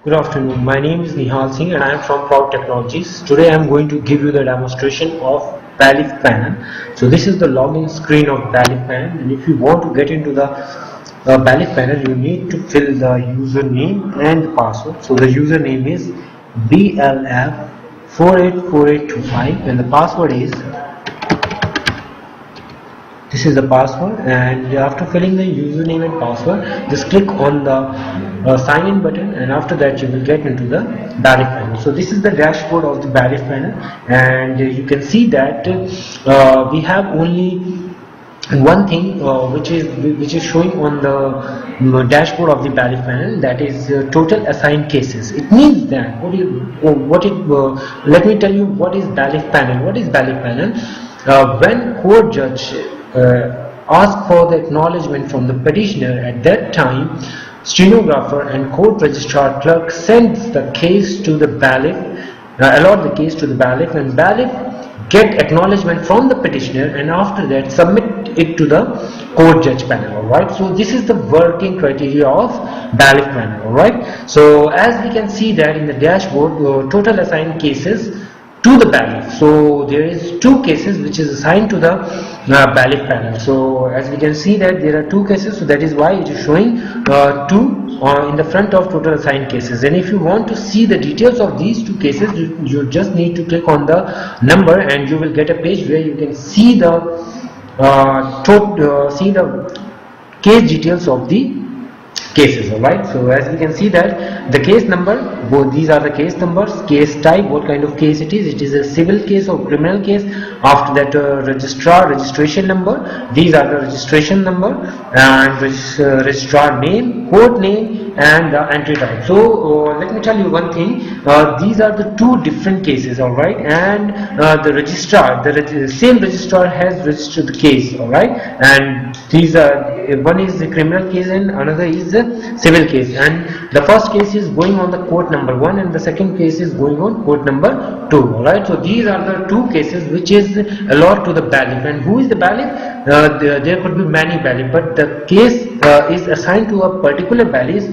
Good afternoon. My name is Nihal Singh and I am from Proud Technologies. Today I am going to give you the demonstration of Balif panel. So this is the login screen of Balif panel, and if you want to get into the Balif panel, you need to fill the username and the password. So the username is BLF484825 and the password is, this is the password, and after filling the username and password, just click on the sign in button, and after that you will get into the Balif panel. So this is the dashboard of the Balif panel, and you can see that we have only one thing which is showing on the dashboard of the Balif panel, that is total assigned cases. It means that let me tell you what is Balif panel. What is Balif panel? When court judge ask for the acknowledgement from the petitioner, at that time stenographer and court registrar clerk sends the case to the Balif, allot the case to the Balif, and Balif get acknowledgement from the petitioner, and after that submit it to the court judge panel. Alright, so this is the working criteria of Balif panel. Alright, so as we can see that in the dashboard, total assigned cases to the Balif. So there is 2 cases which is assigned to the Balif panel. So as we can see that there are 2 cases, so that is why it is showing 2 in the front of total assigned cases. And if you want to see the details of these 2 cases, you just need to click on the number and you will get a page where you can see the case details of the cases. Alright, so as we can see that the case number, both these are the case numbers, case type, what kind of case it is a civil case or criminal case. After that registration number, these are the registration number, and registrar name, court name, and the entry type. So let me tell you one thing, these are the 2 different cases. Alright, and the registrar, the same registrar has registered the case. Alright, and these are, one is the criminal case and another is the civil case, and the first case is going on the court number 1 and the second case is going on court number 2. Alright, so these are the 2 cases which is allotted to the Balif. And who is the Balif? There could be many Balif, but the case is assigned to a particular Balif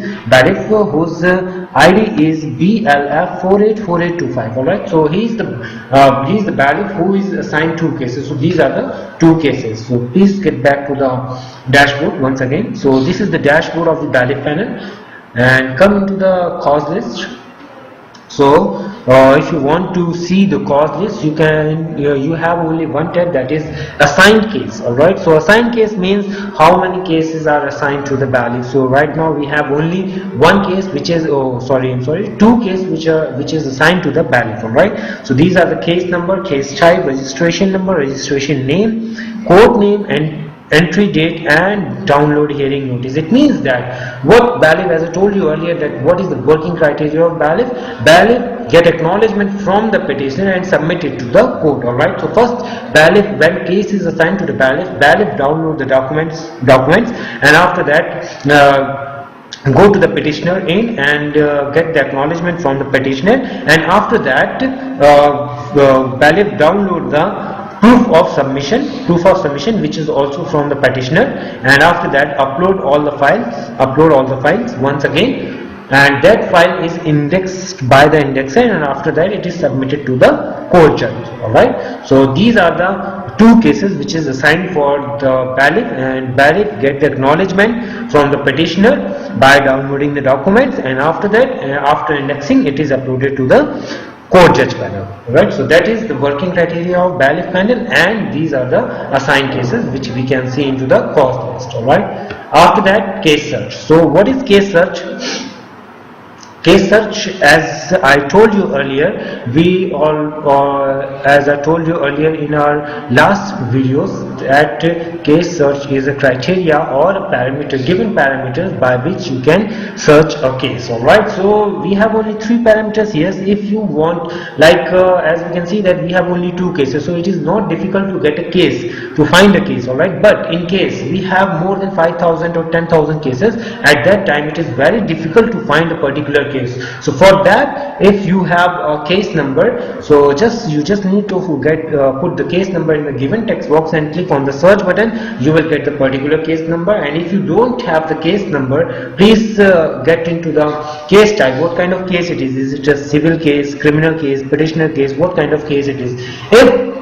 whose ID is BLF484825. Alright, so he is the Balif who is assigned 2 cases. So these are the 2 cases. So please get back to the dashboard once again. So this is the dashboard of the Balif panel, and come into the cause list. So if you want to see the cause list, you can you have only one tab, that is assigned case. Alright, so assigned case means how many cases are assigned to the Balif. So right now we have only one case which is 2 cases which is assigned to the Balif. Alright, so these are the case number, case type, registration number, registration name, court name, and entry date, and download hearing notice. It means that what Balif, as I told you earlier, that what is the working criteria of Balif? Balif get acknowledgement from the petitioner and submit it to the court. Alright, so first Balif, when case is assigned to the Balif download the documents, and after that go to the petitioner in and get the acknowledgement from the petitioner, and after that Balif download the proof of submission which is also from the petitioner, and after that upload all the files once again, and that file is indexed by the indexer, and after that it is submitted to the court judge. Alright, so these are the 2 cases which is assigned for the Balif, and Balif get the acknowledgement from the petitioner by downloading the documents, and after that after indexing it is uploaded to the court judge panel. Right, so that is the working criteria of Balif panel, and these are the assigned cases which we can see into the cause list. Alright, after that case search. So what is case search? Case search, as I told you earlier, as I told you earlier in our last videos, that case search is a criteria or a parameter, given parameters by which you can search a case. Alright, so we have only 3 parameters here. If you want, like as we can see that we have only 2 cases, so it is not difficult to get a case, to find a case. Alright, but in case we have more than 5,000 or 10,000 cases, at that time it is very difficult to find a particular case. case. So for that, if you have a case number, so you just need to put the case number in the given text box and click on the search button. You will get the particular case number, and if you don't have the case number, please get into the case type. What kind of case it is? Is it a civil case, criminal case, petitioner case? What kind of case it is? If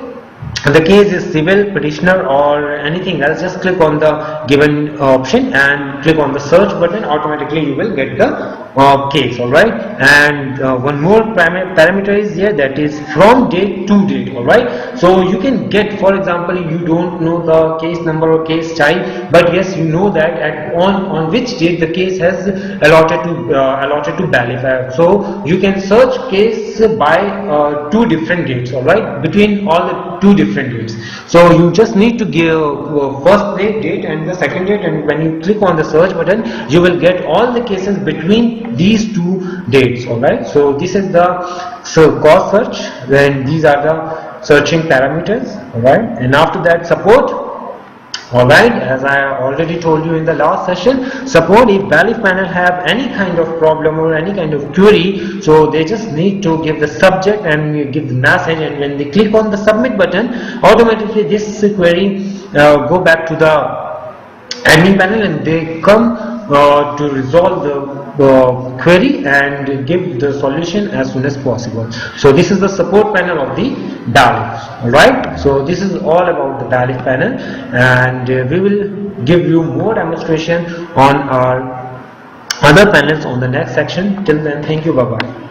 the case is civil, petitioner or anything else, just click on the given option and click on the search button. Automatically you will get the case. Alright, and one more parameter is here, that is from date to date. Alright, so you can get, for example, you don't know the case number or case type, but yes, you know that on which date the case has allotted to Ballyfair. So you can search case by 2 different dates. Alright, between all the 2 different dates. So you just need to give first date and the second date, and when you click on the search button, you will get all the cases between these 2 dates. Alright, so this is the cause search, then these are the searching parameters. Alright, and after that, support. Alright, as I already told you in the last session, support, if Ballyf panel have any kind of problem or any kind of query, so they just need to give the subject and give the message, and when they click on the submit button, automatically this query go back to the admin panel, and they come to resolve the query and give the solution as soon as possible. So this is the support panel of the Ballyf. Alright, so this is all about the Ballyf panel, and we will give you more demonstration on our other panels on the next section. Till then, thank you, bye bye.